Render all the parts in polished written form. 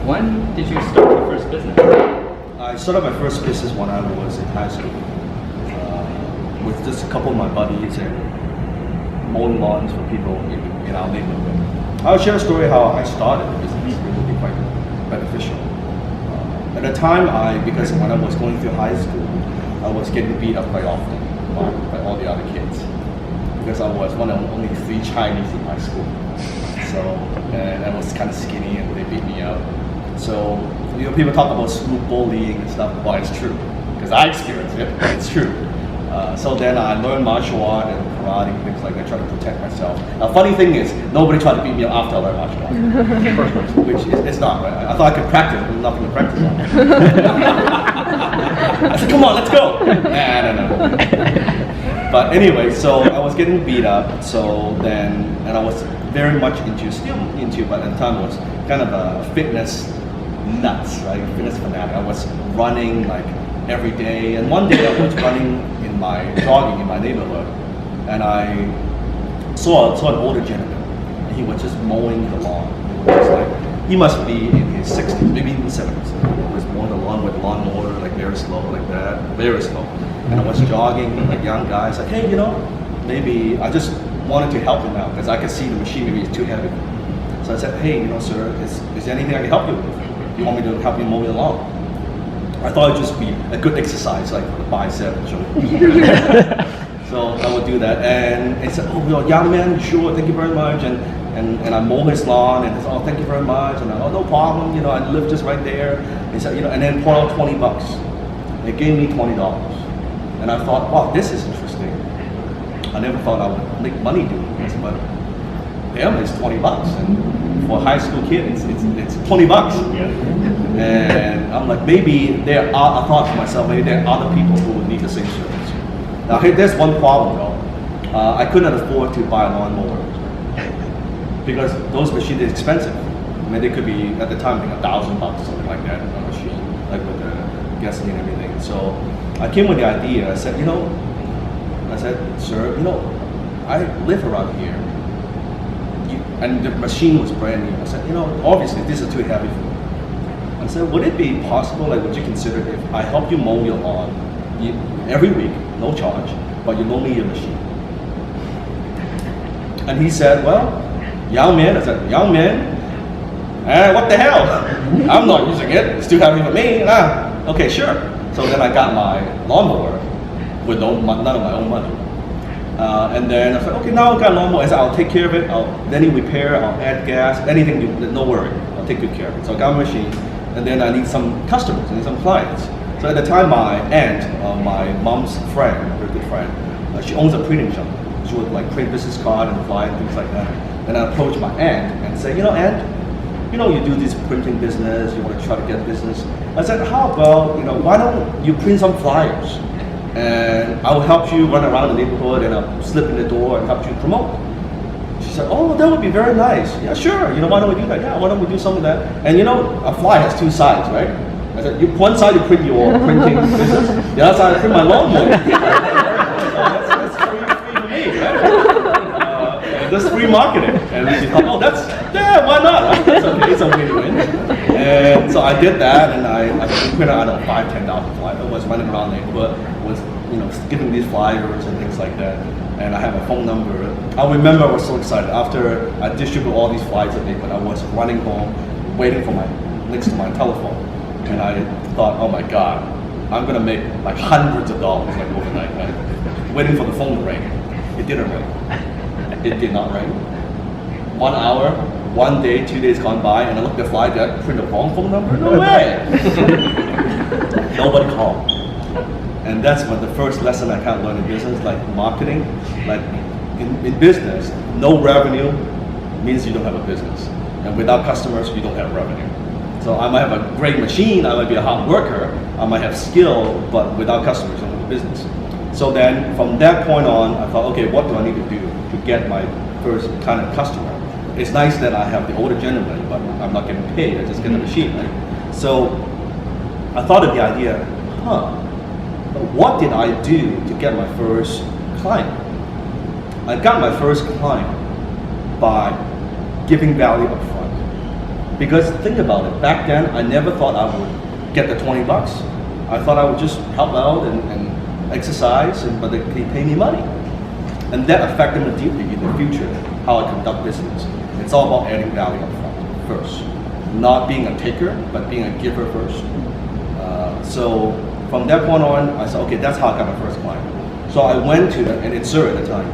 When did you start your first business? I started my first business when I was in high school with just a couple of my buddies and mowing lawns for people in our neighborhood. I'll share a story how I started the business. It will be quite beneficial. At the time, because when I was going through high school, I was getting beat up quite often by all the other kids because I was one of only 3 Chinese in my school. So, and I was kind of skinny and they beat me up. So, people talk about school bullying and stuff. Well, it's true because I experienced it. It's true. So then I learned martial art and karate and things like that, try to protect myself. Now, funny thing is, nobody tried to beat me up after I learned martial art, which it's not right. I thought I could practice, but nothing to practice on. I said, come on, let's go. Nah, no. But anyway, so I was getting beat up. So then, and I was very much still into, but at the time was kind of a fitness nuts, right? Fitness fanatic. I was running like every day, and one day I was jogging in my neighborhood, and I saw an older gentleman, and he was just mowing the lawn. It was just like, he must be in his 60s, maybe even 70s. He was mowing the lawn with a lawnmower, like very slow, like that, very slow. And I was jogging, like young guy. I was like, hey, maybe I just wanted to help him out because I could see the machine maybe is too heavy. So I said, hey, sir, is there anything I can help you with? Do you want me to help you mow your lawn? I thought it'd just be a good exercise, like for the bicep and shoulder. So I would do that, and he said, "Oh, young man, sure, thank you very much." And I mow his lawn, and he said, "Oh, thank you very much." And no problem. I live just right there. He said, and then pour out $20. They gave me $20, and I thought, wow, this is interesting. I never thought I would make money doing this, but damn, it's $20, and for a high school kid, it's $20. Yeah. And I'm like, maybe I thought to myself, maybe there are other people who would need the same service. Now, there's one problem though. I couldn't afford to buy a lawnmower because those machines are expensive. I mean, they could be, at the time, like $1,000, something like that, a machine, like with the gasoline and everything. So I came with the idea. I said, sir, I live around here. And the machine was brand new. I said, obviously this is too heavy for me. I said, would it be possible, would you consider if I help you mow your lawn every week, no charge, but you loan me your machine? And he said, well, young man, what the hell? I'm not using it, it's too heavy for me. Okay, sure. So then I got my lawnmower with none of my own money. And then I said, okay, now I've got a lawnmower. I said, I'll take care of it. Then you repair, I'll add gas, anything, no worry. I'll take good care of it. So I got my machine. And then I need some customers, I need some clients. So at the time, my aunt, my mom's friend, a very good friend, she owns a printing shop. She would print business card and fly and things like that. And I approached my aunt and say, aunt, you do this printing business, you want to try to get business. I said, how about, why don't you print some flyers? And I will help you run around the neighborhood and I'll slip in the door and help you promote. She said, oh, that would be very nice. Yeah, sure. Why don't we do that? Yeah, why don't we do some of that? And a fly has 2 sides, right? I said, one side you print your printing business, the other side I print my lawnmower. That's free for me, right? That's free marketing. And she thought, oh, why not? That's okay, it's a win-win. And so I did that, and I printed out 5,000-10,000 flyers. I was running around the neighborhood, was giving these flyers and things like that. And I have a phone number. I remember I was so excited. After I distributed all these flyers that they put, I was running home, waiting for next to my telephone. And I thought, oh my God, I'm gonna make hundreds of dollars overnight, right? Waiting for the phone to ring. It didn't ring. It did not ring. 1 hour, 1 day, 2 days gone by, and I looked at the flyer, did I print the wrong phone number? No way! Nobody called. And that's the first lesson I kind of learned in business, marketing. In business, no revenue means you don't have a business. And without customers, you don't have revenue. So I might have a great machine, I might be a hard worker, I might have skill, but without customers, you don't have a business. So then from that point on, I thought, okay, what do I need to do to get my first kind of customer? It's nice that I have the older gentleman, but I'm not getting paid, I just get the machine, right? So I thought of the idea, what did I do to get my first client? I got my first client by giving value up front. Because think about it, back then I never thought I would get the $20. I thought I would just help out and exercise, but they pay me money. And that affected me deeply in the future, how I conduct business. It's all about adding value up front first. Not being a taker, but being a giver first. So from that point on, I said, okay, that's how I got my first client. So I went to, and it's Sarted at the time,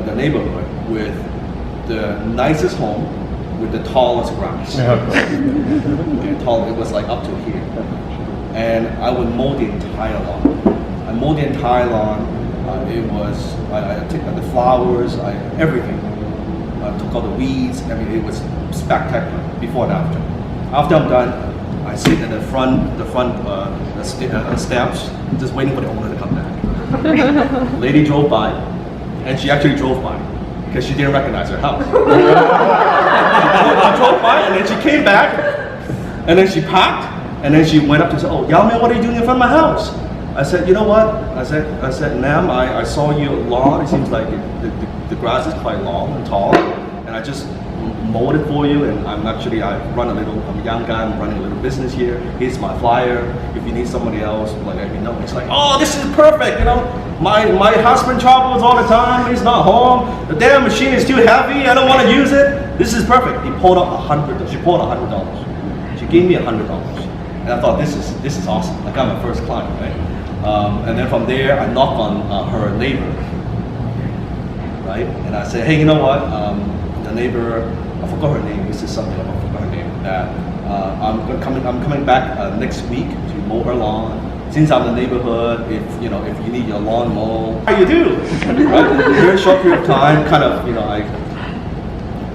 the neighborhood with the nicest home with the tallest grass. Okay, tall, it was like up to here. And I would mow the entire lawn. I mowed the entire lawn. I took the flowers, everything. I took all the weeds. I mean, it was spectacular before and after. After I'm done, I sit at the steps, just waiting for the owner to come back. Lady drove by, and she actually drove by because she didn't recognize her house. She drove by, and then she came back, and then she parked, and then she went up to say, "Oh, Yao Man, what are you doing in front of my house?" I said, "You know what?" I said, "Ma'am, I saw your lawn. It seems like the grass is quite long and tall, and I just mowed it for you. And I'm a young guy. I'm running a little business here. Here's my flyer. If you need somebody else, let me know." He's like, "Oh, this is perfect. You know, my husband travels all the time. He's not home. The damn machine is too heavy. I don't want to use it. This is perfect." He pulled out She pulled out $100. She gave me $100, and I thought this is awesome. I got my first client, right? And then from there, I knocked on her neighbor, right? And I said, "Hey, you know what? The neighbor, I forgot her name. This is something I forgot her name. That I'm coming back next week to mow her lawn. Since I'm in the neighborhood, if you need your lawn mowed, how you do? Right? In a very short period of time, kind of, I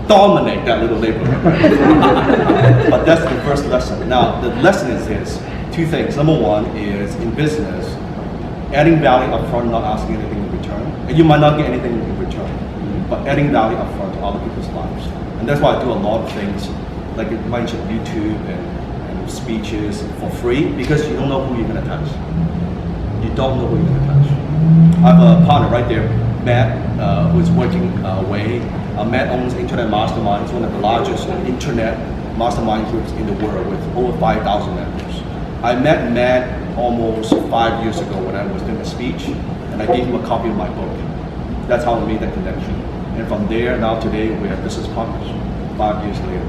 dominate that little neighborhood. But that's the first lesson. Now, the lesson is this: two things. Number one is in business, adding value up front, not asking anything in return. And you might not get anything in return, but adding value up front to other people's lives. And that's why I do a lot of things, like you mentioned, YouTube and speeches for free, because you don't know who you're going to touch. You don't know who you're going to touch. I have a partner right there, Matt, who's working away. Matt owns Internet Mastermind. It's one of the largest internet mastermind groups in the world with over 5,000 members. I met Matt almost 5 years ago when I was doing a speech, and I gave him a copy of my book. That's how we made that connection. And from there, now today, we are business partners 5 years later.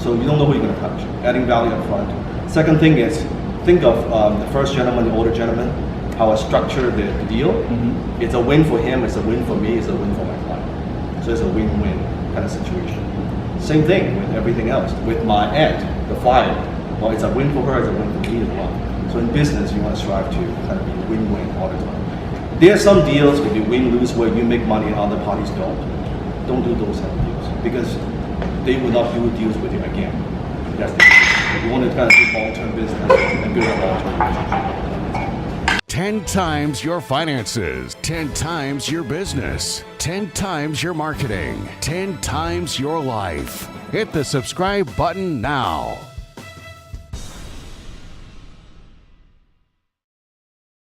So you don't know who you're going to touch. Adding value up front. Second thing is, think of the first gentleman, the older gentleman, how I structure the deal. Mm-hmm. It's a win for him, it's a win for me, it's a win for my client. So it's a win-win kind of situation. Same thing with everything else. With my aunt, the flyer, well, it's a win for her, it's a win for me as well. So in business, you want to strive to kind of be win-win all the time. There are some deals where you win-lose where you make money and other parties don't. Don't do those type of deals because they will not do deals with you again. That's the case. You want to kind of do long-term business and build a long-term business. 10 times your finances, 10 times your business, 10 times your marketing, 10 times your life. Hit the subscribe button now.